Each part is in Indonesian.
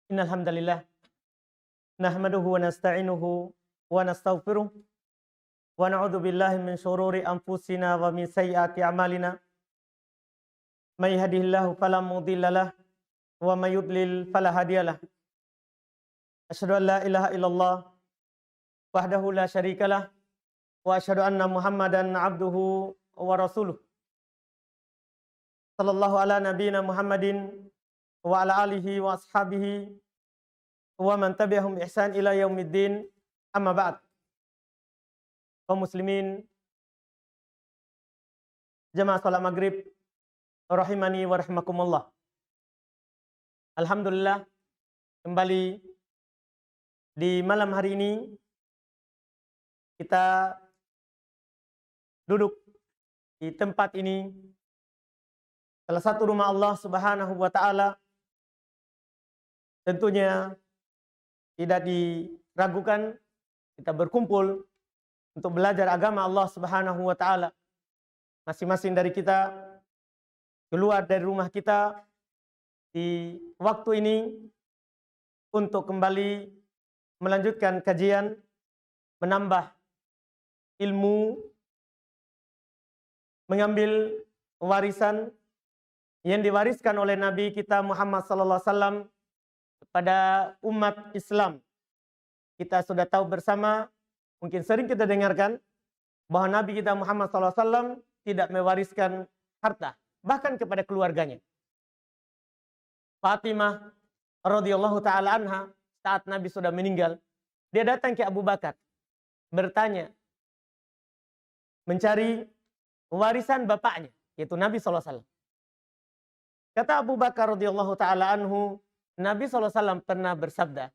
Innal hamdalillah nahmaduhu wa nasta'inuhu wa nastaghfiruh wa na'udzu billahi min shururi anfusina wa min sayyiati a'malina. May yahdihillahu fala mudhillalah wa may yudlil fala hadiyalah. Asyhadu an la ilaha illallah wahdahu la syarikalah wa asyhadu anna Muhammadan abduhu wa rasuluh. Sallallahu ala nabiyyina Muhammadin wa ala alihi wa ashabihi wa man tabi'ahum ihsan ila yaumiddin. Amma ba'd. Kaum muslimin jamaah salat maghrib rahimani wa rahimakumullah. Alhamdulillah, kembali di malam hari ini kita duduk di tempat ini, salah satu rumah Allah Subhanahu wa taala. Tentunya tidak diragukan kita berkumpul untuk belajar agama Allah Subhanahu wa taala. Masing-masing dari kita keluar dari rumah kita di waktu ini untuk kembali melanjutkan kajian, menambah ilmu, mengambil warisan yang diwariskan oleh Nabi kita Muhammad sallallahu alaihi wasallam kepada umat Islam. Kita sudah tahu bersama, mungkin sering kita dengarkan, bahwa Nabi kita Muhammad sallallahu alaihi wasallam tidak mewariskan harta, bahkan kepada keluarganya. Fatimah radhiyallahu taala anha, saat Nabi sudah meninggal, dia datang ke Abu Bakar, bertanya, mencari warisan bapaknya, yaitu Nabi sallallahu alaihi wasallam. Kata Abu Bakar radhiyallahu taala anhu, Nabi SAW pernah bersabda,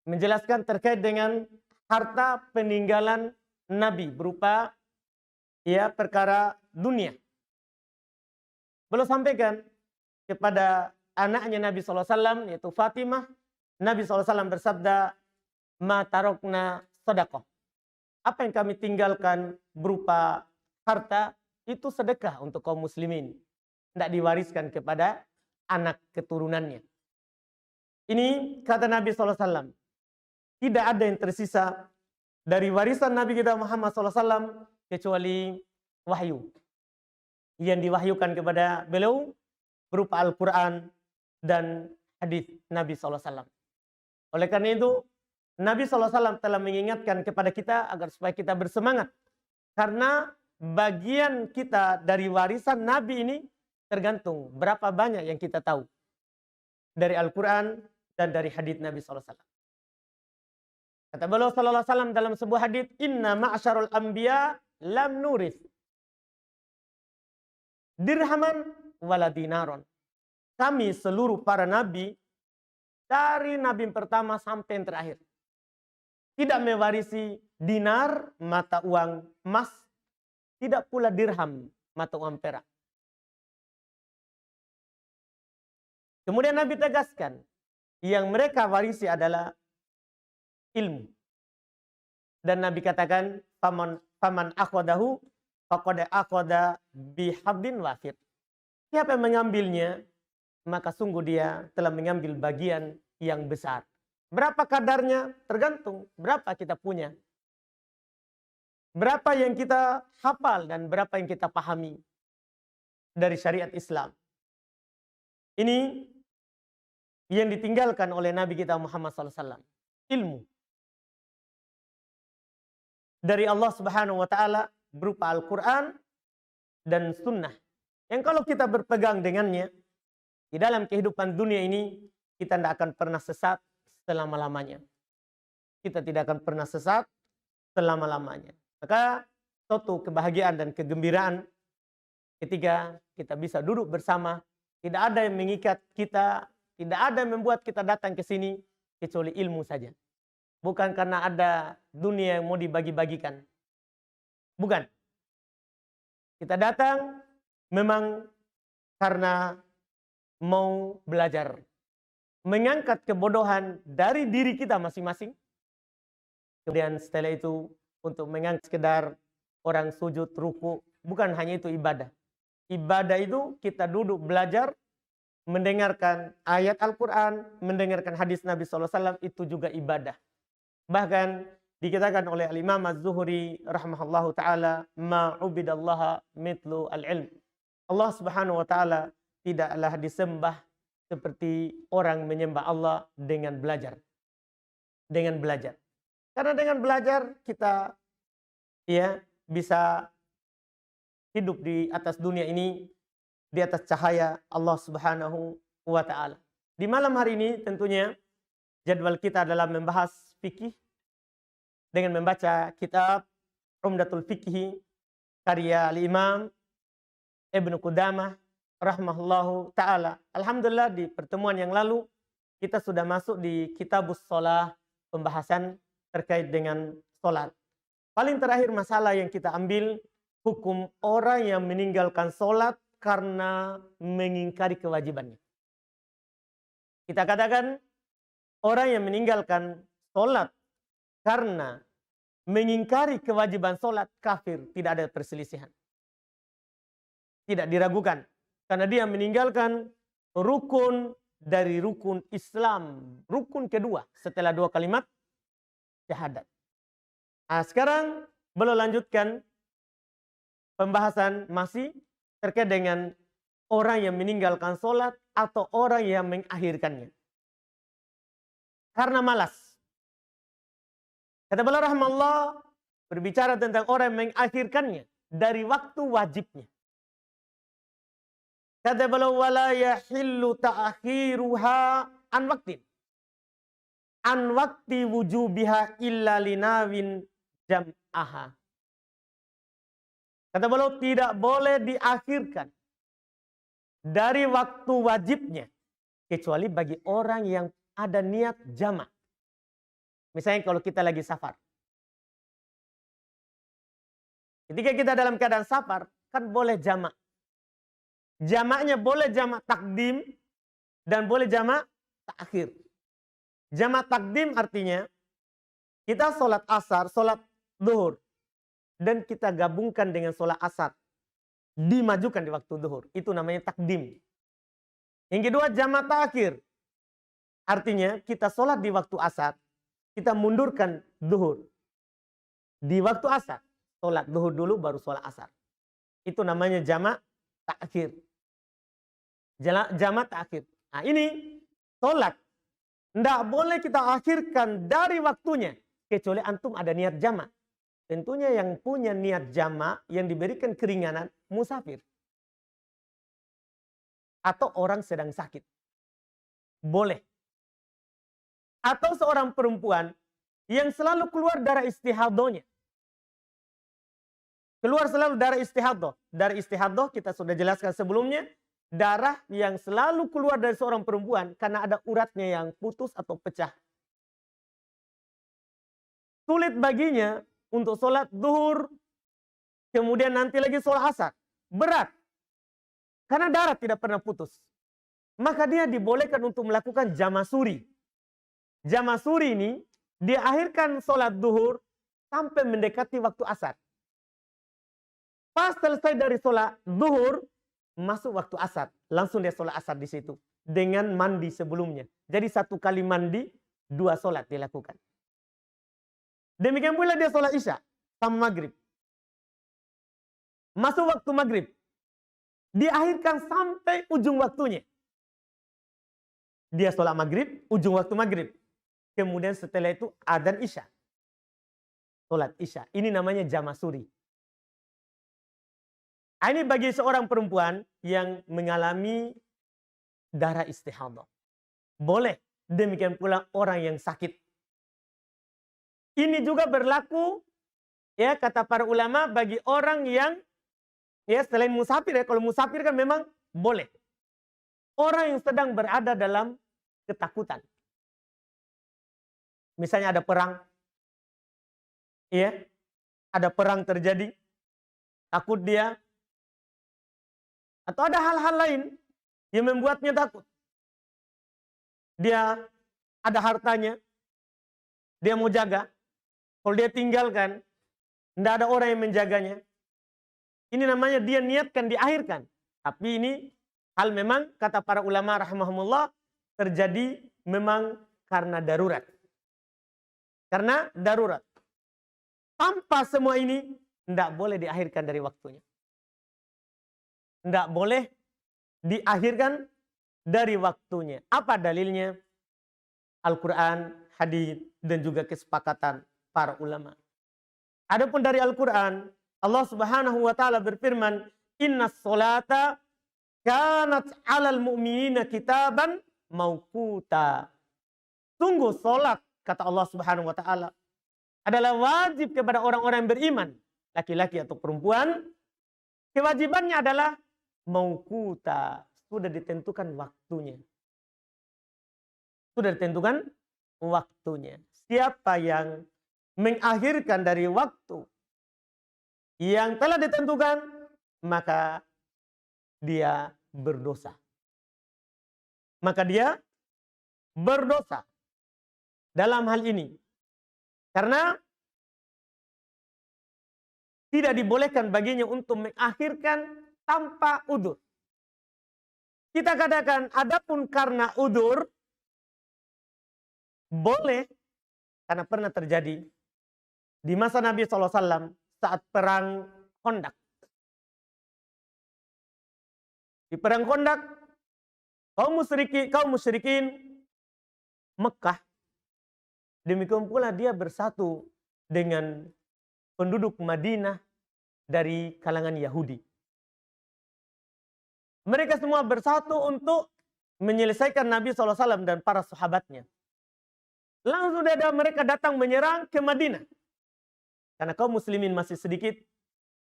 menjelaskan terkait dengan harta peninggalan Nabi berupa perkara dunia. Beliau sampaikan kepada anaknya Nabi SAW, yaitu Fatimah. Nabi SAW bersabda, ma tarokna sedekah. Apa yang kami tinggalkan berupa harta, itu sedekah untuk kaum muslimin. Tidak diwariskan kepada anak keturunannya. Ini kata Nabi SAW. Tidak ada yang tersisa dari warisan Nabi kita Muhammad SAW kecuali wahyu yang diwahyukan kepada beliau berupa Al-Quran dan hadis Nabi SAW. Oleh karena itu, Nabi SAW telah mengingatkan kepada kita agar supaya kita bersemangat. Karena bagian kita dari warisan Nabi ini tergantung berapa banyak yang kita tahu dari Al-Quran dan dari hadits Nabi SAW. Kata beliau SAW dalam sebuah hadits, inna ma'asyarul anbiya lam nuris dirhaman wala dinaron. Kami seluruh para nabi, dari nabi pertama sampai yang terakhir, tidak mewarisi dinar, mata uang emas, tidak pula dirham, mata uang perak. Kemudian Nabi tegaskan, yang mereka warisi adalah ilmu. Dan Nabi katakan, faman akhwadahu faqad akhwada bihaddin wafir. Siapa yang mengambilnya, maka sungguh dia telah mengambil bagian yang besar. Berapa kadarnya? Tergantung berapa kita punya. Berapa yang kita hafal dan berapa yang kita pahami dari syariat Islam. Ini yang ditinggalkan oleh Nabi kita Muhammad SAW. Ilmu. Dari Allah Subhanahu wa ta'ala berupa Al-Quran dan Sunnah. Yang kalau kita berpegang dengannya, di dalam kehidupan dunia ini, kita tidak akan pernah sesat selama-lamanya. Kita tidak akan pernah sesat selama-lamanya. Maka suatu kebahagiaan dan kegembiraan ketika kita bisa duduk bersama, tidak ada yang mengikat kita, tidak ada yang membuat kita datang ke sini kecuali ilmu saja. Bukan karena ada dunia yang mau dibagi-bagikan. Bukan. Kita datang memang karena mau belajar. Mengangkat kebodohan dari diri kita masing-masing. Kemudian setelah itu untuk mengangkat sekedar orang sujud, ruku. Bukan hanya itu ibadah. Ibadah itu kita duduk belajar mendengarkan ayat Al-Quran, mendengarkan hadis Nabi SAW itu juga ibadah. Bahkan dikatakan oleh Al-Imam Az-Zuhri rahimahullahu ta'ala, ma'ubidallaha mitlu al-ilm. Allah subhanahu wa ta'ala tidaklah disembah seperti orang menyembah Allah dengan belajar. Dengan belajar. Karena dengan belajar kita bisa hidup di atas dunia ini, di atas cahaya Allah subhanahu wa ta'ala. Di malam hari ini tentunya jadwal kita adalah membahas fikih dengan membaca kitab Umdatul Fikhi karya Al-Imam Ibnu Qudamah rahimahullahu ta'ala. Alhamdulillah di pertemuan yang lalu kita sudah masuk di Kitabus Shalah, pembahasan terkait dengan sholat. Paling terakhir masalah yang kita ambil, hukum orang yang meninggalkan sholat karena mengingkari kewajibannya. Kita katakan orang yang meninggalkan sholat karena mengingkari kewajiban sholat kafir, tidak ada perselisihan. Tidak diragukan. Karena dia meninggalkan rukun dari rukun Islam. Rukun kedua setelah 2 kalimat syahadat. Nah, sekarang beliau lanjutkan pembahasan masih terkait dengan orang yang meninggalkan sholat atau orang yang mengakhirkannya. Karena malas. Kata beliau rahimahullah berbicara tentang orang yang mengakhirkannya dari waktu wajibnya. Kata beliau wala yahillu ta'akhiruha an waqtin. An waqti wujubiha illa linawin jam'aha. Kata beliau tidak boleh diakhirkan dari waktu wajibnya kecuali bagi orang yang ada niat jamak. Misalnya kalau kita lagi safar. Ketika kita dalam keadaan safar kan boleh jamak. Jamaknya boleh jamak takdim dan boleh jamak takhir. Jamak takdim artinya kita sholat asar, sholat zuhur. Dan kita gabungkan dengan sholat asar. Dimajukan di waktu zuhur. Itu namanya takdim. Yang kedua jamak takhir. Artinya kita sholat di waktu asar. Kita mundurkan zuhur. Di waktu asar. Sholat zuhur dulu baru sholat asar. Itu namanya jamak takhir. Jamak takhir. Nah ini sholat. Tidak boleh kita akhirkan dari waktunya. Kecuali antum ada niat jamak. Tentunya yang punya niat jamak yang diberikan keringanan musafir. Atau orang sedang sakit. Boleh. Atau seorang perempuan yang selalu keluar darah istihadohnya. Keluar selalu darah istihadoh. Darah istihadoh kita sudah jelaskan sebelumnya. Darah yang selalu keluar dari seorang perempuan karena ada uratnya yang putus atau pecah. Sulit baginya untuk sholat zuhur, kemudian nanti lagi sholat asar. Berat. Karena darah tidak pernah putus. Maka dia dibolehkan untuk melakukan jamasuri. Jamasuri ini, dia akhirkan sholat zuhur sampai mendekati waktu asar. Pas selesai dari sholat zuhur, masuk waktu asar. Langsung dia sholat asar di situ. Dengan mandi sebelumnya. Jadi 1 kali mandi, 2 sholat dilakukan. Demikian pula dia sholat isya sama maghrib. Masuk waktu maghrib. Diakhirkan sampai ujung waktunya. Dia sholat maghrib, ujung waktu maghrib. Kemudian setelah itu adzan isya. Sholat isya. Ini namanya jamasuri. Ini bagi seorang perempuan yang mengalami darah istihadah. Boleh. Demikian pula orang yang sakit. Ini juga berlaku, ya kata para ulama, bagi orang yang, ya selain musafir, ya kalau musafir kan memang boleh. Orang yang sedang berada dalam ketakutan. Misalnya ada perang, ya, ada perang terjadi, takut dia, atau ada hal-hal lain yang membuatnya takut. Dia ada hartanya, dia mau jaga. Kalau dia tinggalkan, tidak ada orang yang menjaganya. Ini namanya dia niatkan diakhirkan. Tapi ini hal memang kata para ulama rahimahumullah terjadi memang karena darurat. Karena darurat. Tanpa semua ini tidak boleh diakhirkan dari waktunya. Tidak boleh diakhirkan dari waktunya. Apa dalilnya? Al-Quran, hadis, dan juga kesepakatan para ulama. Adapun dari Al-Quran, Allah Subhanahu wa taala berfirman, "Innas sholata kanat 'alal mu'minina kitaban mauquta." Sungguh salat, kata Allah Subhanahu wa taala, adalah wajib kepada orang-orang yang beriman, laki-laki atau perempuan. Kewajibannya adalah mauquta, sudah ditentukan waktunya. Sudah ditentukan waktunya. Siapa yang mengakhirkan dari waktu yang telah ditentukan, maka dia berdosa. Maka dia berdosa dalam hal ini. Karena tidak dibolehkan baginya untuk mengakhirkan tanpa udzur. Kita katakan, adapun karena udzur, boleh, karena pernah terjadi di masa Nabi SAW saat perang Khandaq. Di perang Khandaq, kaum musyrikin Mekah, demikian pula dia bersatu dengan penduduk Madinah dari kalangan Yahudi. Mereka semua bersatu untuk menyelesaikan Nabi SAW dan para sahabatnya. Langsung mereka datang menyerang ke Madinah. Karena kaum muslimin masih sedikit,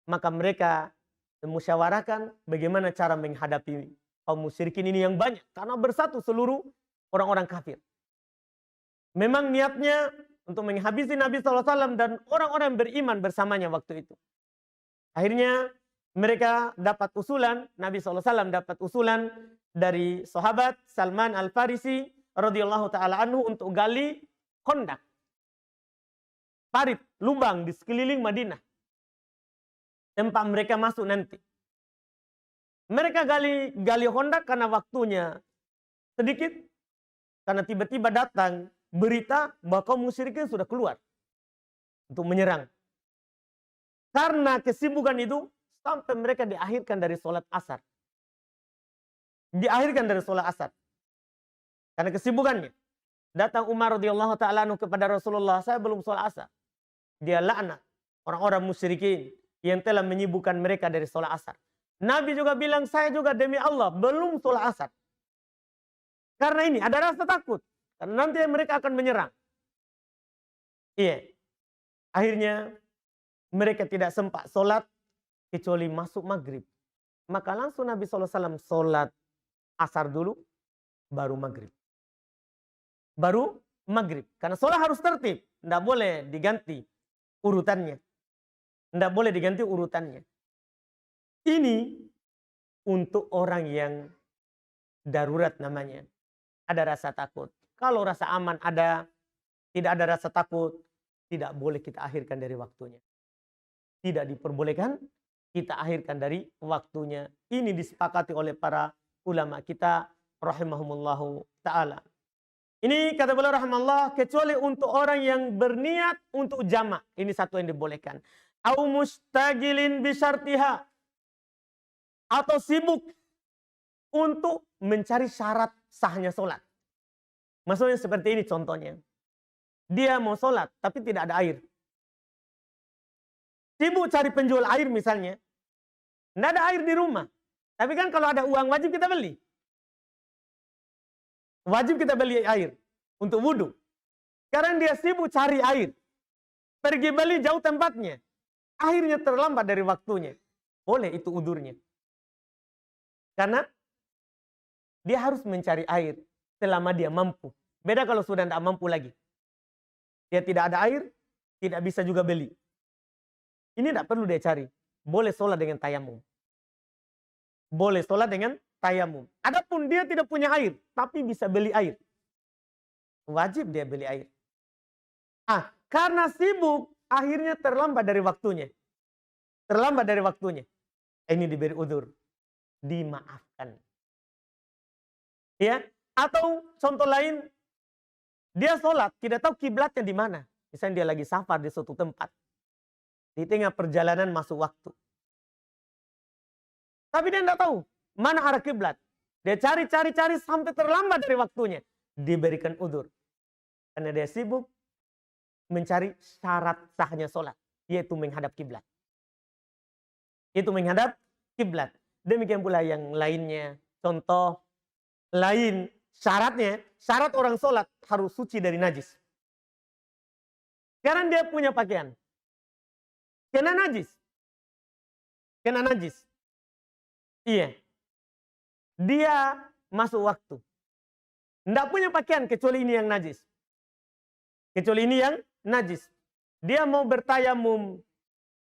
maka mereka memusyawarahkan bagaimana cara menghadapi kaum musyrikin ini yang banyak. Karena bersatu seluruh orang-orang kafir. Memang niatnya untuk menghabisi Nabi SAW dan orang-orang beriman bersamanya waktu itu. Akhirnya mereka dapat usulan, Nabi SAW dapat usulan dari sahabat Salman Al-Farisi radhiyallahu ta'ala anhu untuk gali Khandaq. Parit, lubang di sekeliling Madinah. Tempat mereka masuk nanti. Mereka gali Khandaq karena waktunya sedikit. Karena tiba-tiba datang berita bahwa kaum musyrikin sudah keluar untuk menyerang. Karena kesibukan itu sampai mereka diakhirkan dari sholat asar. Diakhirkan dari sholat asar. Karena kesibukannya. Datang Umar radhiyallahu ta'ala anhu kepada Rasulullah, saya belum sholat asar. Dia laknat orang-orang musyrikin yang telah menyibukkan mereka dari sholat asar. Nabi juga bilang, saya juga demi Allah belum sholat asar. Karena ini ada rasa takut. Karena nanti mereka akan menyerang. Iya. Akhirnya mereka tidak sempat sholat kecuali masuk maghrib. Maka langsung Nabi SAW sholat asar dulu, baru maghrib. Baru maghrib. Karena sholat harus tertib. Tidak boleh diganti urutannya. Tidak boleh diganti urutannya. Ini untuk orang yang darurat namanya. Ada rasa takut. Kalau rasa aman ada, tidak ada rasa takut, tidak boleh kita akhirkan dari waktunya. Tidak diperbolehkan kita akhirkan dari waktunya. Ini disepakati oleh para ulama kita rahimahumullahu ta'ala. Ini kata beliau rahimahullah, kecuali untuk orang yang berniat untuk jamak. Ini satu yang dibolehkan. Au mustagilin bisyartiha. Atau sibuk untuk mencari syarat sahnya sholat. Maksudnya seperti ini contohnya. Dia mau sholat tapi tidak ada air. Sibuk cari penjual air misalnya. Tidak ada air di rumah. Tapi kan kalau ada uang wajib kita beli. Wajib kita beli air untuk wudhu. Sekarang dia sibuk cari air. Pergi beli jauh tempatnya. Akhirnya terlambat dari waktunya. Boleh itu udurnya. Karena dia harus mencari air selama dia mampu. Beda kalau sudah tidak mampu lagi. Dia tidak ada air, tidak bisa juga beli. Ini tidak perlu dia cari. Boleh sholat dengan tayamum. Boleh sholat dengan tayamum. Adapun dia tidak punya air, tapi bisa beli air. Wajib dia beli air. Karena sibuk, akhirnya terlambat dari waktunya. Terlambat dari waktunya. Ini diberi udzur. Dimaafkan. Ya, atau contoh lain, dia sholat tidak tahu kiblatnya di mana. Misalnya dia lagi safar di suatu tempat, di tengah perjalanan masuk waktu. Tapi dia tidak tahu mana arah kiblat. Dia cari sampai terlambat dari waktunya. Diberikan udzur. Karena dia sibuk mencari syarat sahnya sholat, yaitu menghadap kiblat. Itu menghadap kiblat. Demikian pula yang lainnya. Contoh lain, syarat orang sholat harus suci dari najis. Sekarang dia punya pakaian, kena najis. Iya. Dia masuk waktu. Tidak punya pakaian kecuali ini yang najis. Dia mau bertayamum,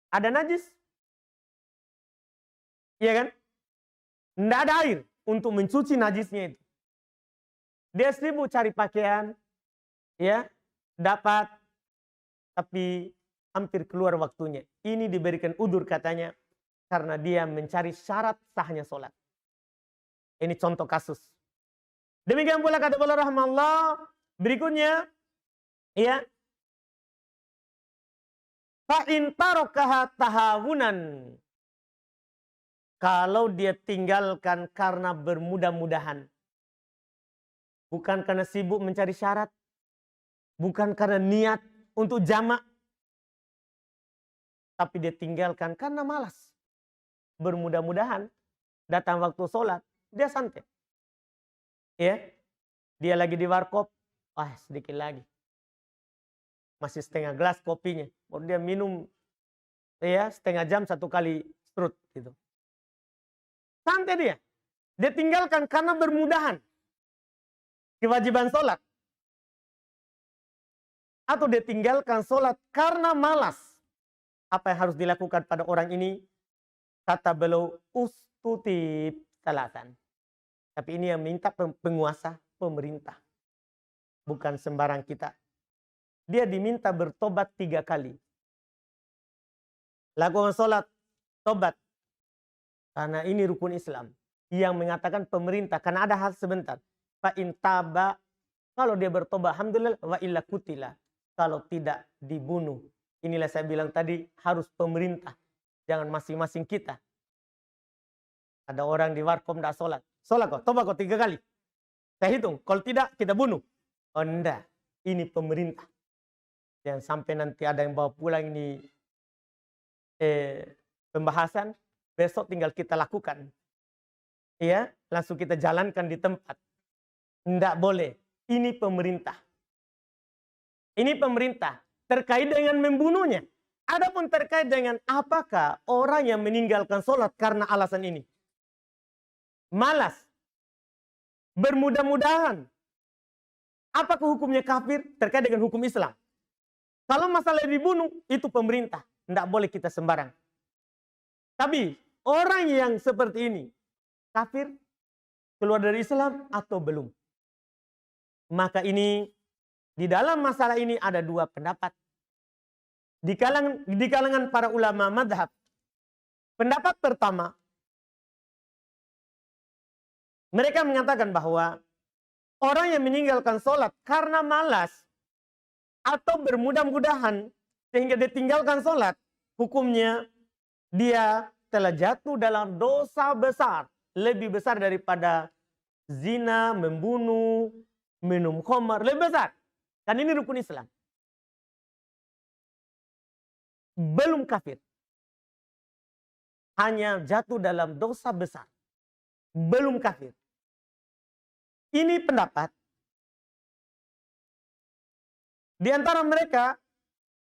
ada najis? Iya kan? Tidak ada air untuk mencuci najisnya itu. Dia sibuk cari pakaian, ya, dapat, tapi hampir keluar waktunya. Ini diberikan udzur katanya, karena dia mencari syarat sahnya sholat. Ini contoh kasus. Demikian pula kata beliau rahimahullah berikutnya, ya, fa in tarakaha tahawunan. Kalau dia tinggalkan karena bermudah-mudahan, bukan karena sibuk mencari syarat, bukan karena niat untuk jamak, tapi dia tinggalkan karena malas. Bermudah-mudahan datang waktu sholat, dia santai. Ya, dia lagi di warkop, sedikit lagi. Masih setengah gelas kopinya, baru dia minum, ya, setengah jam satu kali strut gitu. Santai dia. Dia tinggalkan karena bermudahan kewajiban sholat. Atau dia tinggalkan sholat karena malas. Apa yang harus dilakukan pada orang ini? Kata beliau, ustutib salatan. Tapi ini yang minta penguasa, pemerintah. Bukan sembarang kita. Dia diminta bertobat 3 kali. Lakukan sholat, tobat. Karena ini rukun Islam. Yang mengatakan pemerintah. Karena ada hal sebentar. Fa in taba, kalau dia bertobat, alhamdulillah, wa illa kutila. Kalau tidak, dibunuh. Inilah saya bilang tadi, harus pemerintah. Jangan masing-masing kita. Ada orang di warkop tidak sholat. Sholat kok, tobat kok 3 kali. Saya hitung, kalau tidak kita bunuh. Oh enggak, ini pemerintah. Jangan sampai nanti ada yang bawa pulang ini pembahasan, besok tinggal kita lakukan. Ya, langsung kita jalankan di tempat. Enggak boleh, ini pemerintah. Ini pemerintah terkait dengan membunuhnya. Adapun terkait dengan apakah orang yang meninggalkan sholat karena alasan ini. Malas. Bermudah-mudahan. Apakah hukumnya kafir terkait dengan hukum Islam? Kalau masalah dibunuh, itu pemerintah. Tidak boleh kita sembarang. Tapi orang yang seperti ini, kafir, keluar dari Islam atau belum? Maka ini, di dalam masalah ini ada 2 pendapat. Di kalangan para ulama madhab. Pendapat pertama, mereka mengatakan bahwa orang yang meninggalkan sholat karena malas atau bermudah-mudahan sehingga dia tinggalkan sholat, hukumnya dia telah jatuh dalam dosa besar. Lebih besar daripada zina, membunuh, minum khamar. Lebih besar. Kan ini rukun Islam. Belum kafir. Hanya jatuh dalam dosa besar. Belum kafir. Ini pendapat. Di antara mereka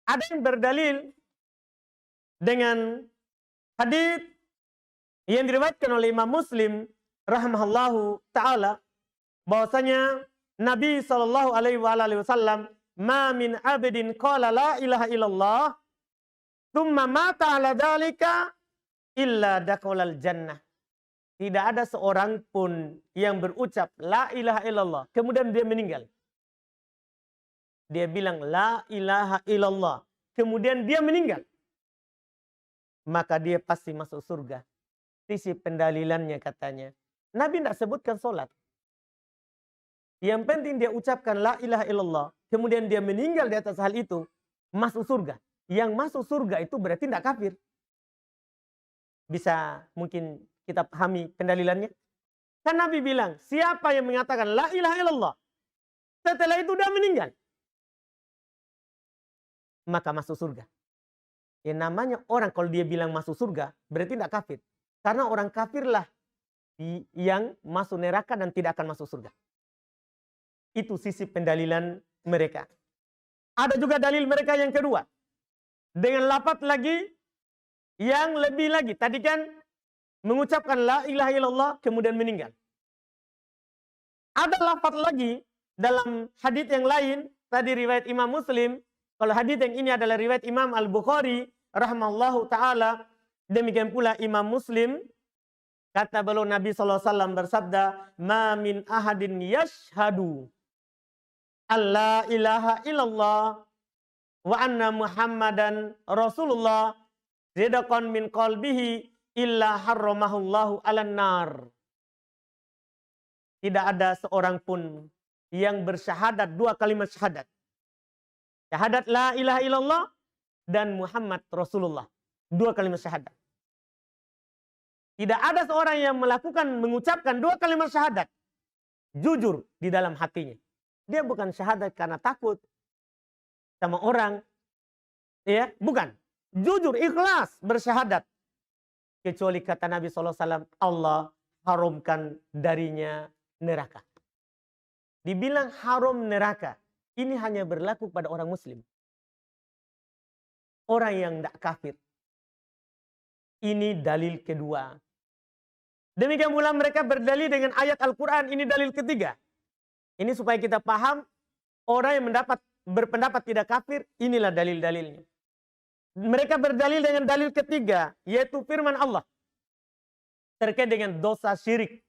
ada yang berdalil dengan hadits yang diriwayatkan oleh Imam Muslim rahimahullahu taala bahwasanya Nabi sallallahu alaihi wasallam, "Ma min 'abdin qala la ilaha illallah tsumma mata 'ala dzalika illa dakhalal jannah." Tidak ada seorang pun yang berucap la ilaha illallah kemudian dia meninggal. Dia bilang la ilaha illallah kemudian dia meninggal, maka dia pasti masuk surga. Sisi pendalilannya katanya, Nabi tidak sebutkan sholat. Yang penting dia ucapkan la ilaha illallah, kemudian dia meninggal di atas hal itu, masuk surga. Yang masuk surga itu berarti tidak kafir. Bisa mungkin kita pahami pendalilannya? Kan Nabi bilang, siapa yang mengatakan la ilaha illallah, setelah itu dia meninggal, maka masuk surga. Ya namanya orang kalau dia bilang masuk surga, berarti tidak kafir. Karena orang kafirlah yang masuk neraka dan tidak akan masuk surga. Itu sisi pendalilan mereka. Ada juga dalil mereka yang kedua. Dengan lafaz lagi yang lebih lagi. Tadi kan mengucapkan la ilaha illallah kemudian meninggal. Ada lafaz lagi dalam hadits yang lain. Tadi riwayat Imam Muslim. Kalau hadits yang ini adalah riwayat Imam Al-Bukhari rahimahullahu ta'ala. Demikian pula Imam Muslim. Kata beliau Nabi SAW bersabda, "Ma min ahadin yashhadu alla ilaha illallah wa anna Muhammadan Rasulullah sidqan min qalbihi illa harramahullahu 'alan nar." Tidak ada seorang pun yang bersyahadat dua kalimat syahadat. Syahadat la ilaha illallah dan Muhammad Rasulullah. Dua kalimat syahadat. Tidak ada seorang yang mengucapkan dua kalimat syahadat jujur di dalam hatinya. Dia bukan syahadat karena takut sama orang, ya, bukan. Jujur, ikhlas bersyahadat. Kecuali kata Nabi SAW, Allah haramkan darinya neraka. Dibilang haram neraka, ini hanya berlaku pada orang muslim. Orang yang tidak kafir. Ini dalil kedua. Demikian pula mereka berdalil dengan ayat Al-Quran. Ini dalil ketiga. Ini supaya kita paham orang yang berpendapat tidak kafir. Inilah dalil-dalilnya. Mereka berdalil dengan dalil ketiga. Yaitu firman Allah. Terkait dengan dosa syirik.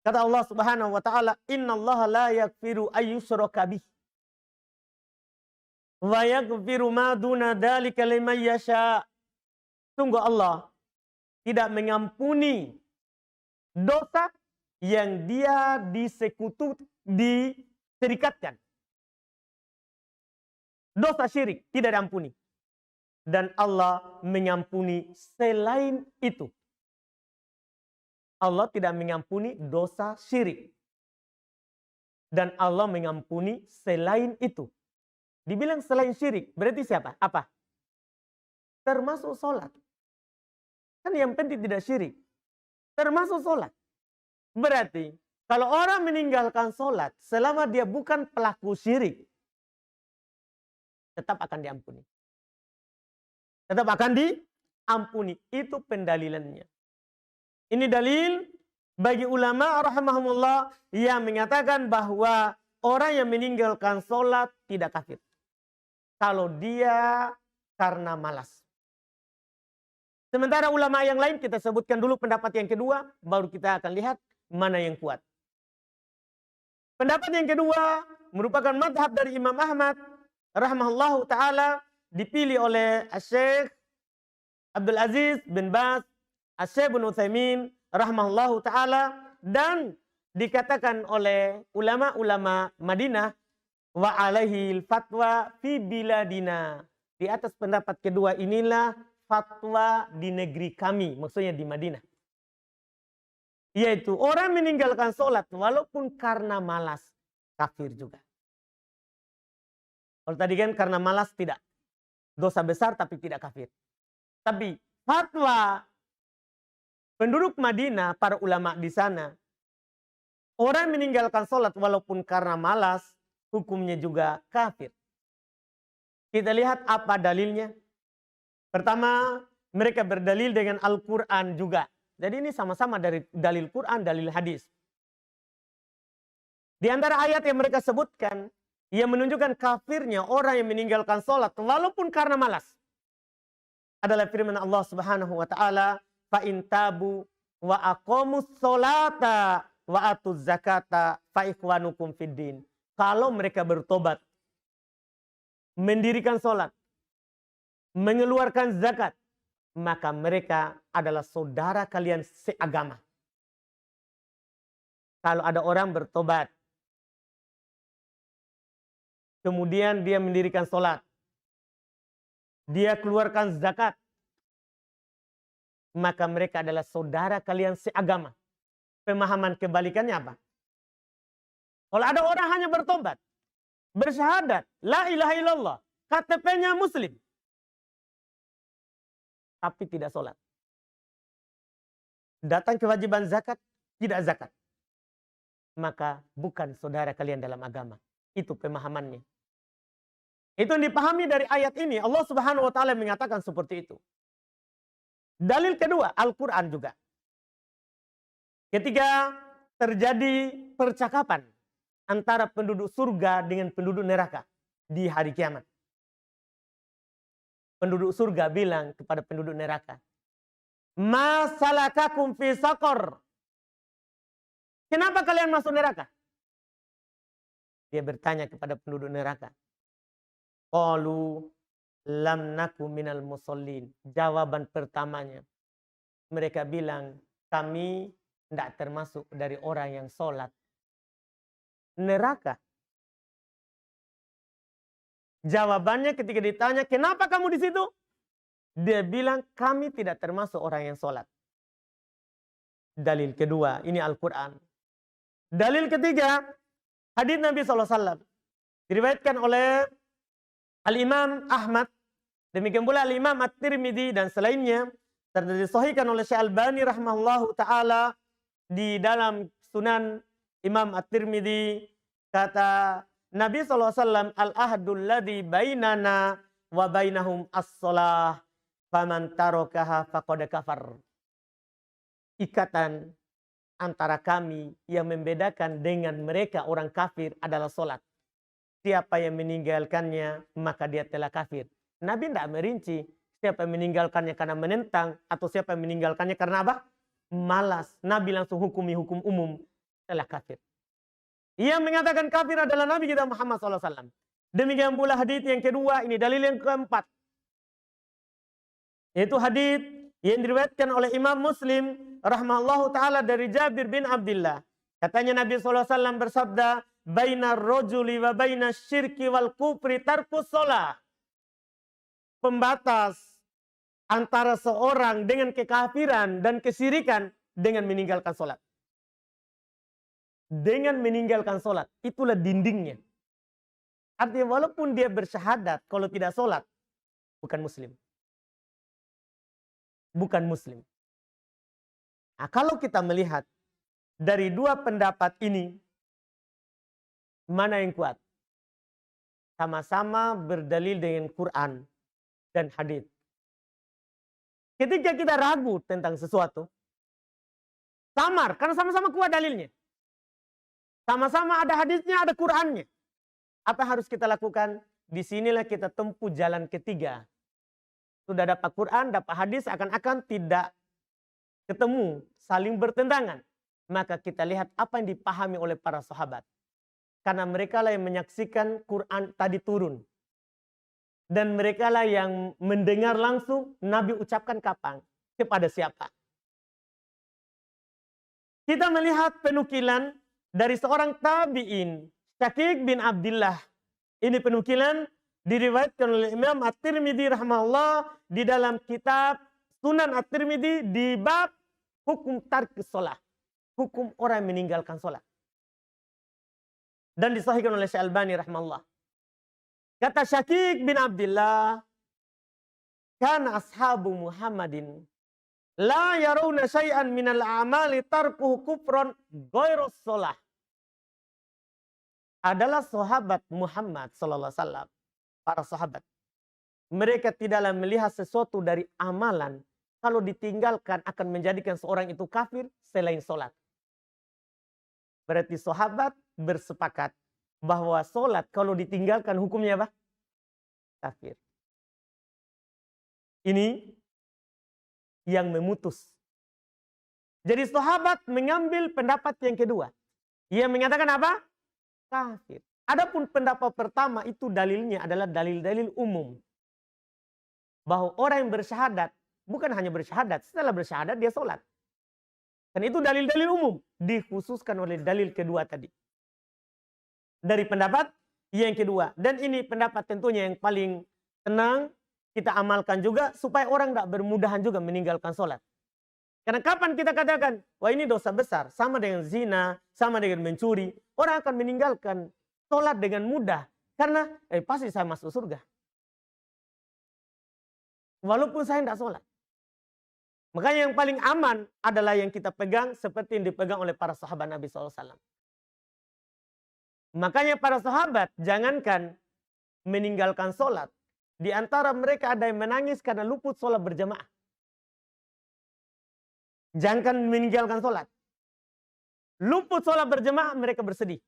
Kata Allah Subhanahu wa ta'ala. Inna Allah la yakfiru ayyushraka bih. Wa yakfiru ma duna dhalika liman yasha'. Sungguh Allah tidak mengampuni dosa yang dia diserikatkan. Dosa syirik tidak diampuni. Dan Allah mengampuni selain itu. Allah tidak mengampuni dosa syirik. Dan Allah mengampuni selain itu. Dibilang selain syirik, berarti siapa? Apa? Termasuk sholat. Kan yang penting tidak syirik. Termasuk sholat. Berarti, kalau orang meninggalkan sholat, selama dia bukan pelaku syirik, tetap akan diampuni. Tetap akan diampuni. Itu pendalilannya. Ini dalil bagi ulama rahimahumullah yang mengatakan bahwa orang yang meninggalkan sholat tidak kafir. Kalau dia karena malas. Sementara ulama yang lain kita sebutkan dulu pendapat yang kedua, baru kita akan lihat mana yang kuat. Pendapat yang kedua merupakan madhab dari Imam Ahmad rahimahullahu ta'ala, dipilih oleh Syekh Abdul Aziz bin Baz, Syekh bin Utsaimin rahimahullahu ta'ala, dan dikatakan oleh ulama-ulama Madinah, wa alaihil fatwa fi biladina. Di atas pendapat kedua inilah fatwa di negeri kami, maksudnya di Madinah. Yaitu orang meninggalkan sholat walaupun karena malas, kafir juga. Kalau tadi kan karena malas tidak. Dosa besar tapi tidak kafir. Tapi fatwa penduduk Madinah, para ulama di sana, orang meninggalkan sholat walaupun karena malas, hukumnya juga kafir. Kita lihat apa dalilnya. Pertama, mereka berdalil dengan Al-Quran juga. Jadi ini sama-sama dari dalil Quran, dalil hadis. Di antara ayat yang mereka sebutkan, yang menunjukkan kafirnya orang yang meninggalkan sholat walaupun karena malas, adalah firman Allah Subhanahu wa ta'ala, fa in tabu wa aqamus sholata wa atuz zakata fa ikhwanukum fiddin. Kalau mereka bertobat, mendirikan sholat, mengeluarkan zakat, maka mereka adalah saudara kalian seagama. Kalau ada orang bertobat, kemudian dia mendirikan sholat, dia keluarkan zakat, maka mereka adalah saudara kalian seagama. Pemahaman kebalikannya apa? Kalau ada orang hanya bertobat, bersyahadat, la ilaha illallah, KTP-nya muslim, tapi tidak sholat. Datang kewajiban zakat, tidak zakat. Maka bukan saudara kalian dalam agama. Itu pemahamannya. Itu yang dipahami dari ayat ini. Allah Subhanahu wa taala mengatakan seperti itu. Dalil kedua, Al-Quran juga. Ketika terjadi percakapan antara penduduk surga dengan penduduk neraka di hari kiamat. Penduduk surga bilang kepada penduduk neraka, "Ma salakakum fi saqar?" Kenapa kalian masuk neraka? Dia bertanya kepada penduduk neraka. Qalu lam naku minal musallin. Jawaban pertamanya, mereka bilang, kami tidak termasuk dari orang yang sholat. Neraka. Jawabannya ketika ditanya, kenapa kamu di situ? Dia bilang, kami tidak termasuk orang yang sholat. Dalil kedua, ini Al-Quran. Dalil ketiga, hadits Nabi SAW. Diriwayatkan oleh Al-Imam Ahmad, demikian pula Al-Imam At-Tirmidzi dan selainnya, serta disahihkan oleh Syekh Albani rahimahullahu taala di dalam Sunan Imam At-Tirmidzi, kata Nabi SAW, al-ahdul ladzi bainana wa bainahum as-shalah faman tarakaha faqad kafar. Ikatan antara kami yang membedakan dengan mereka orang kafir adalah sholat. Siapa yang meninggalkannya maka dia telah kafir. Nabi tidak merinci siapa yang meninggalkannya karena menentang atau siapa yang meninggalkannya karena apa? Malas. Nabi langsung hukumi hukum umum, telah kafir. Yang mengatakan kafir adalah Nabi kita Muhammad SAW. Demikian pula hadits yang kedua, ini dalil yang keempat. Yaitu hadits yang diriwayatkan oleh Imam Muslim rahimahullahu taala dari Jabir bin Abdullah. Katanya Nabi SAW bersabda, "Bainar rajuli wa bainas syirki wal kufri tarkus shalah." Pembatas antara seorang dengan kekafiran dan kesyirikan dengan meninggalkan sholat. Dengan meninggalkan sholat, itulah dindingnya. Artinya walaupun dia bersyahadat, kalau tidak sholat, bukan muslim. Bukan muslim. Nah, kalau kita melihat dari dua pendapat ini, mana yang kuat? Sama-sama berdalil dengan Quran dan hadis. Ketika kita ragu tentang sesuatu, samar, karena sama-sama kuat dalilnya. Sama-sama ada hadisnya, ada Qurannya. Apa yang harus kita lakukan? Disinilah kita tempuh jalan ketiga. Sudah dapat Quran, dapat hadis, akan-akan tidak ketemu, saling bertentangan. Maka kita lihat apa yang dipahami oleh para sahabat. Karena mereka lah yang menyaksikan Quran tadi turun. Dan mereka lah yang mendengar langsung Nabi ucapkan kapan, kepada siapa. Kita melihat penukilan dari seorang tabi'in, Syakik bin Abdullah. Ini penukilan diriwayatkan oleh Imam At-Tirmidzi rahimahullah di dalam kitab Sunan At-Tirmidzi di bab hukum tarkis sholat. Hukum orang yang meninggalkan sholat. Dan disahihkan oleh Syekh Albani rahimahullah. Kata Syakik bin Abdullah, "Kana ashabu Muhammadin la yarawna syai'an minal a'mali tarkuhu kufran ghairu sholah." Adalah sahabat Muhammad sallallahu alaihi wasallam, para sahabat. Mereka tidaklah melihat sesuatu dari amalan kalau ditinggalkan akan menjadikan seorang itu kafir selain sholat. Berarti sahabat bersepakat bahwa sholat kalau ditinggalkan hukumnya apa? Kafir. Ini yang memutus. Jadi sahabat mengambil pendapat yang kedua. Ia mengatakan apa? Kafir. Adapun pendapat pertama itu dalilnya adalah dalil-dalil umum. Bahwa orang yang bersyahadat, bukan hanya bersyahadat, setelah bersyahadat dia sholat. Dan itu dalil-dalil umum. Dikhususkan oleh dalil kedua tadi. Dari pendapat Yang kedua, dan ini pendapat tentunya yang paling tenang, kita amalkan juga supaya orang tidak bermudahan juga meninggalkan sholat. Karena kapan kita katakan, wah ini dosa besar, sama dengan zina, sama dengan mencuri, orang akan meninggalkan sholat dengan mudah. Karena, pasti saya masuk surga. Walaupun saya tidak sholat. Makanya yang paling aman adalah yang kita pegang seperti yang dipegang oleh para sahabat Nabi SAW. Makanya para sahabat, jangankan meninggalkan sholat. Di antara mereka ada yang menangis karena luput sholat berjamaah. Jangankan meninggalkan sholat. Luput sholat berjamaah, mereka bersedih.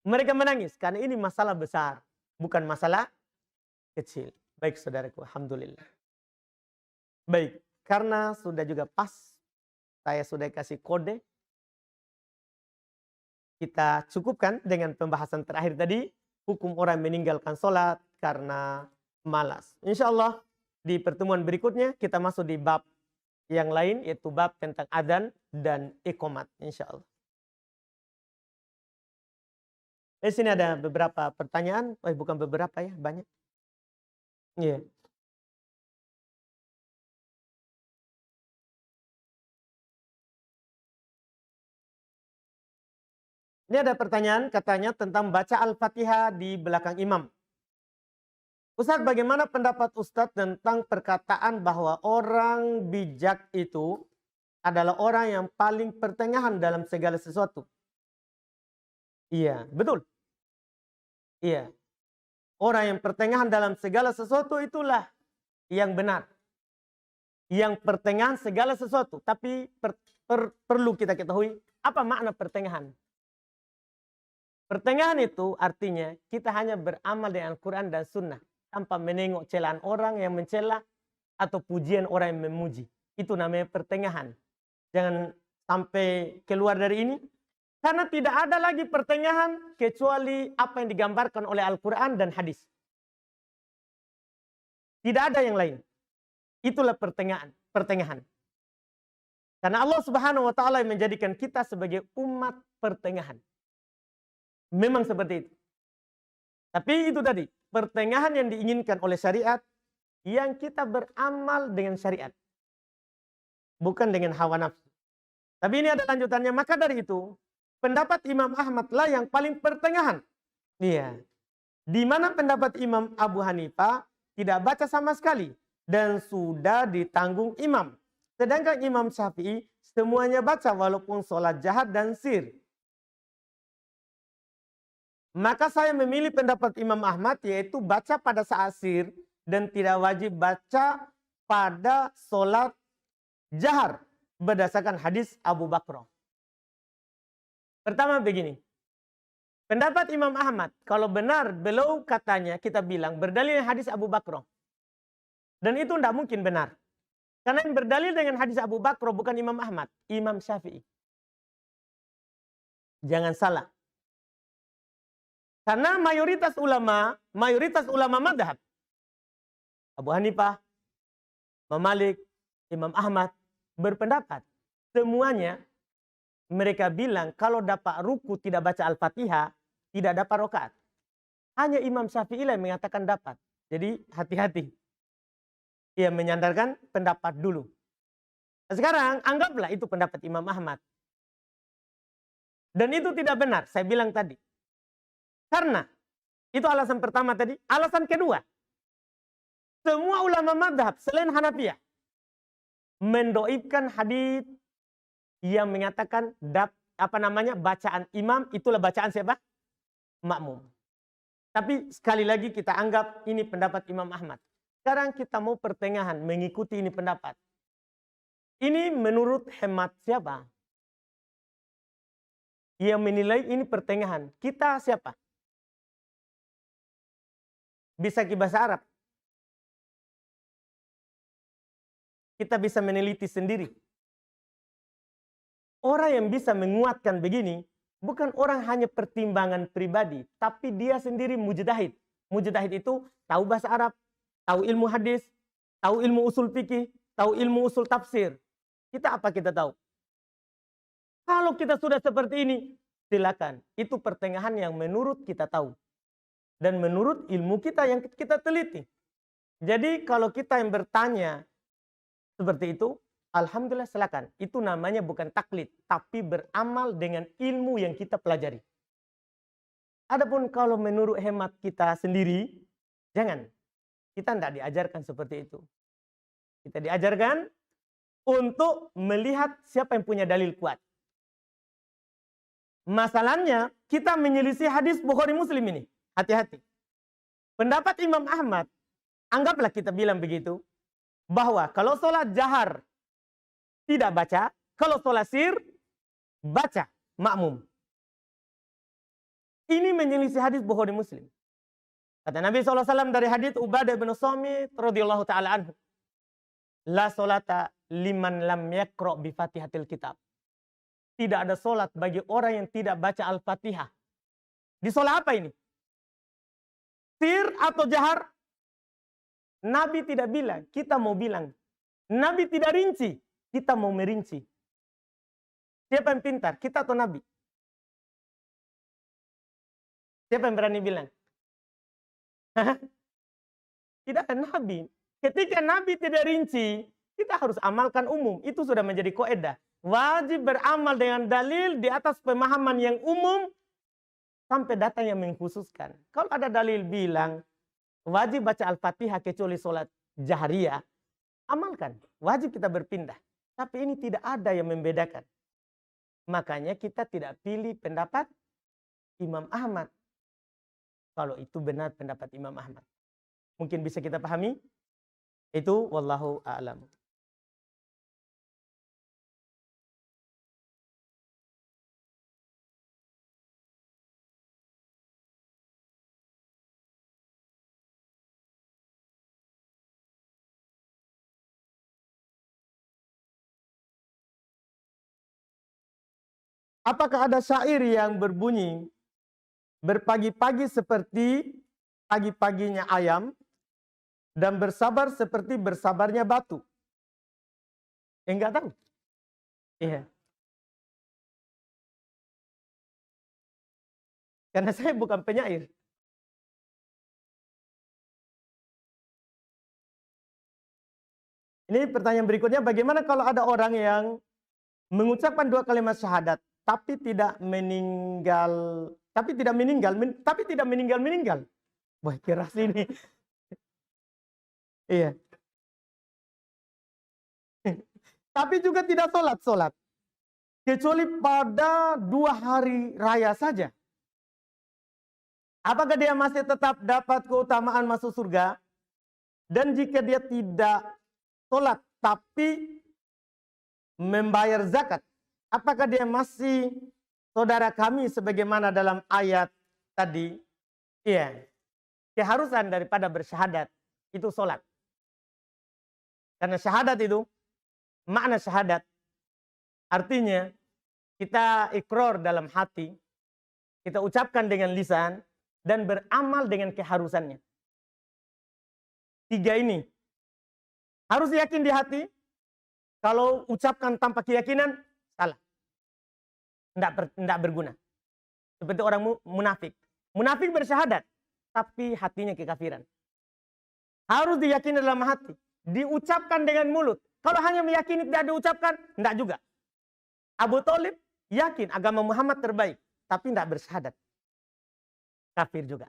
Mereka menangis karena ini masalah besar, bukan masalah kecil. Baik saudaraku, alhamdulillah. Baik, karena sudah juga pas, saya sudah kasih kode. Kita cukupkan dengan pembahasan terakhir tadi, hukum orang meninggalkan sholat karena malas. Insya Allah di pertemuan berikutnya kita masuk di bab yang lain, yaitu bab tentang adzan dan iqamat, insya Allah. Di sini ada beberapa pertanyaan, bukan beberapa ya, banyak. Iya. Ini ada pertanyaan katanya tentang baca Al-Fatihah di belakang imam. Ustadz, bagaimana pendapat Ustadz tentang perkataan bahwa orang bijak itu adalah orang yang paling pertengahan dalam segala sesuatu? Iya, betul. Iya. Orang yang pertengahan dalam segala sesuatu itulah yang benar. Yang pertengahan segala sesuatu. Tapi perlu kita ketahui apa makna pertengahan. Pertengahan itu artinya kita hanya beramal dengan Al-Quran dan Sunnah. Tanpa menengok celaan orang yang mencela atau pujian orang yang memuji. Itu namanya pertengahan. Jangan sampai keluar dari ini. Karena tidak ada lagi pertengahan kecuali apa yang digambarkan oleh Al-Quran dan hadis. Tidak ada yang lain. Itulah pertengahan. Karena Allah Subhanahu wa Ta'ala yang menjadikan kita sebagai umat pertengahan. Memang seperti itu. Tapi itu tadi, pertengahan yang diinginkan oleh syariat, yang kita beramal dengan syariat. Bukan dengan hawa nafsu. Tapi ini ada lanjutannya. Maka dari itu, pendapat Imam Ahmad lah yang paling pertengahan. Iya. Di mana pendapat Imam Abu Hanifah tidak baca sama sekali. Dan sudah ditanggung imam. Sedangkan Imam Syafi'i semuanya baca walaupun sholat jahat dan sir. Maka saya memilih pendapat Imam Ahmad yaitu baca pada saat sir dan tidak wajib baca pada sholat jahar berdasarkan hadis Abu Bakr. Pertama begini, pendapat Imam Ahmad kalau benar beliau katanya kita bilang berdalil hadis Abu Bakr. Dan itu tidak mungkin benar. Karena yang berdalil dengan hadis Abu Bakr bukan Imam Ahmad, Imam Syafi'i. Jangan salah. Karena mayoritas ulama madhab, Abu Hanifah, Imam Malik, Imam Ahmad, berpendapat. Semuanya mereka bilang kalau dapat ruku tidak baca Al-Fatihah, tidak dapat rakaat. Hanya Imam Syafi'i yang mengatakan dapat. Jadi hati-hati. Ia menyandarkan pendapat dulu. Sekarang anggaplah itu pendapat Imam Ahmad. Dan itu tidak benar, saya bilang tadi. Karena itu alasan pertama tadi. Alasan kedua, semua ulama madhab selain Hanafiyah mendoibkan hadis yang mengatakan bacaan imam itulah bacaan siapa? Makmum. Tapi sekali lagi kita anggap ini pendapat Imam Ahmad. Sekarang kita mau pertengahan mengikuti ini pendapat. Ini menurut hemat siapa? Yang menilai ini pertengahan. Kita siapa? Bisa ke bahasa Arab. Kita bisa meneliti sendiri. Orang yang bisa menguatkan begini, bukan orang hanya pertimbangan pribadi, tapi dia sendiri mujtahid. Mujtahid itu tahu bahasa Arab, tahu ilmu hadis, tahu ilmu usul fikih, tahu ilmu usul tafsir. Kita apa kita tahu? Kalau kita sudah seperti ini, silakan. Itu pertengahan yang menurut kita tahu. Dan menurut ilmu kita yang kita teliti. Jadi kalau kita yang bertanya seperti itu, alhamdulillah silakan. Itu namanya bukan taklid, tapi beramal dengan ilmu yang kita pelajari. Adapun kalau menurut hemat kita sendiri, jangan. Kita tidak diajarkan seperti itu. Kita diajarkan untuk melihat siapa yang punya dalil kuat. Masalahnya, kita menyelisih hadis Bukhari Muslim ini. Hati-hati. Pendapat Imam Ahmad, anggaplah kita bilang begitu, bahwa kalau sholat jahar tidak baca, kalau sholat sir, baca makmum. Ini menyelisih hadis Bukhari Muslim. Kata Nabi SAW dari hadis Ubadah bin Samit radhiyallahu ta'ala anhu. La sholata liman lam yaqra' bi fatihatil kitab. Tidak ada solat bagi orang yang tidak baca Al-Fatihah. Di solat apa ini? Sir atau jahar? Nabi tidak bilang, kita mau bilang. Nabi tidak rinci, kita mau merinci. Siapa yang pintar, kita atau Nabi? Siapa yang berani bilang? Tidak ada Nabi. Ketika Nabi tidak rinci, kita harus amalkan umum. Itu sudah menjadi kaidah. Wajib beramal dengan dalil di atas pemahaman yang umum sampai data yang mengkhususkan. Kalau ada dalil bilang wajib baca Al-Fatihah kecuali sholat jahriyah, amalkan. Wajib kita berpindah. Tapi ini tidak ada yang membedakan. Makanya kita tidak pilih pendapat Imam Ahmad. Kalau itu benar pendapat Imam Ahmad. Mungkin bisa kita pahami? Itu wallahu a'lam. Apakah ada syair yang berbunyi berpagi-pagi seperti pagi-paginya ayam dan bersabar seperti bersabarnya batu? Enggak tahu. Iya. Karena saya bukan penyair. Ini pertanyaan berikutnya, bagaimana kalau ada orang yang mengucapkan 2 kalimat syahadat tapi tidak meninggal, tapi tidak meninggal. Wah, keras ini. Iya. Tapi juga tidak sholat. Kecuali pada 2 hari raya saja. Apakah dia masih tetap dapat keutamaan masuk surga? Dan jika dia tidak sholat tapi membayar zakat, apakah dia masih saudara kami sebagaimana dalam ayat tadi? Iya. Keharusan daripada bersyahadat itu sholat. Karena syahadat itu, makna syahadat artinya kita ikrar dalam hati, kita ucapkan dengan lisan, dan beramal dengan keharusannya. 3 ini harus yakin di hati. Kalau ucapkan tanpa keyakinan, salah. Tidak berguna. Seperti orang munafik. Munafik bersyahadat, tapi hatinya kekafiran. Harus diyakini dalam hati. Diucapkan dengan mulut. Kalau hanya meyakini tidak diucapkan, tidak juga. Abu Thalib yakin agama Muhammad terbaik, tapi tidak bersyahadat. Kafir juga.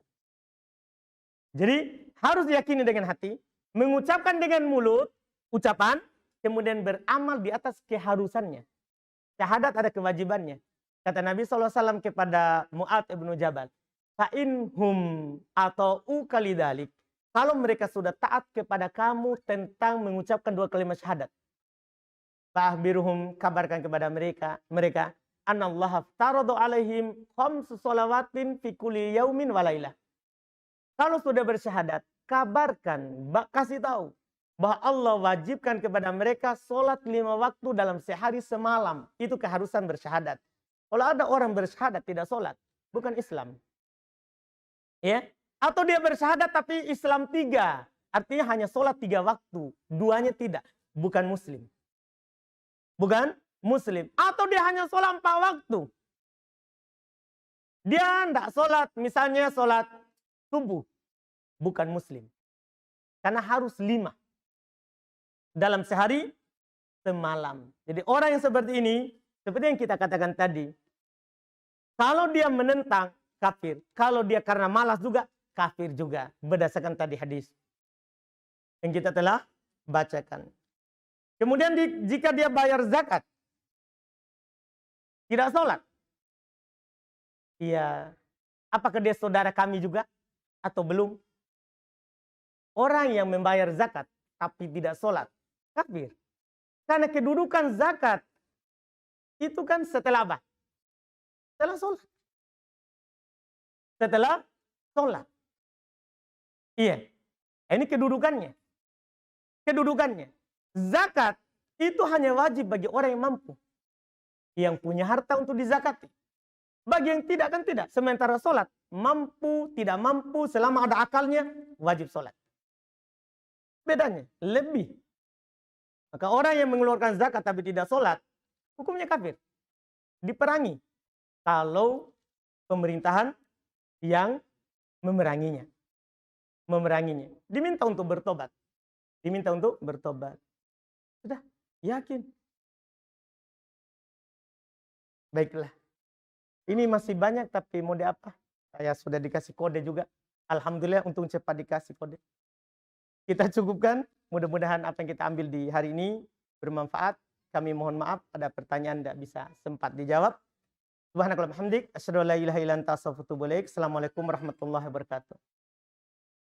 Jadi harus diyakini dengan hati, mengucapkan dengan mulut, ucapan, kemudian beramal di atas keharusannya. Syahadat ada kewajibannya. Kata Nabi SAW kepada Mu'adz ibnu Jabal, fa'inhum atau ukalidalik, kalau mereka sudah taat kepada kamu tentang mengucapkan 2 kalimat syahadat, fa'ahbiruhum, kabarkan kepada mereka, anallaha aftaradu alaihim khamsu shalawatin fi kulli yaumin wa lailah. Kalau sudah bersyahadat, kabarkan, kasih tahu bahwa Allah wajibkan kepada mereka sholat 5 waktu dalam sehari semalam. Itu keharusan bersyahadat. Kalau ada orang bersyahadat tidak sholat, bukan Islam. Ya? Atau dia bersyahadat tapi Islam 3. Artinya hanya sholat 3 waktu. 2-nya tidak. Bukan Muslim. Bukan Muslim. Atau dia hanya sholat 4 waktu. Dia tidak sholat, misalnya sholat subuh, bukan muslim. Karena harus 5 dalam sehari semalam. Jadi orang yang seperti ini, seperti yang kita katakan tadi, kalau dia menentang, kafir. Kalau dia karena malas juga, kafir juga. Berdasarkan tadi hadis yang kita telah bacakan. Kemudian jika dia bayar zakat, tidak sholat. Iya, apakah dia saudara kami juga atau belum? Orang yang membayar zakat tapi tidak sholat, kafir. Karena kedudukan zakat itu kan setelah apa? Setelah sholat. Setelah sholat. Iya, ini kedudukannya. Kedudukannya. Zakat itu hanya wajib bagi orang yang mampu. Yang punya harta untuk dizakati. Bagi yang tidak kan tidak. Sementara sholat, mampu, tidak mampu, selama ada akalnya, wajib sholat. Bedanya, lebih. Maka orang yang mengeluarkan zakat tapi tidak sholat, hukumnya kafir. Diperangi. Kalau pemerintahan yang memeranginya. Memeranginya. Diminta untuk bertobat. Diminta untuk bertobat. Sudah, yakin. Baiklah. Ini masih banyak tapi mau apa? Saya sudah dikasih kode juga. Alhamdulillah untung cepat dikasih kode. Kita cukupkan. Mudah-mudahan apa yang kita ambil di hari ini bermanfaat. Kami mohon maaf pada pertanyaan tidak bisa sempat dijawab. Subhanakallahumma hamdik, asyhadu an la ilaha illa anta astaghfiruka wa atubu ilaik. Assalamualaikum warahmatullahi wabarakatuh.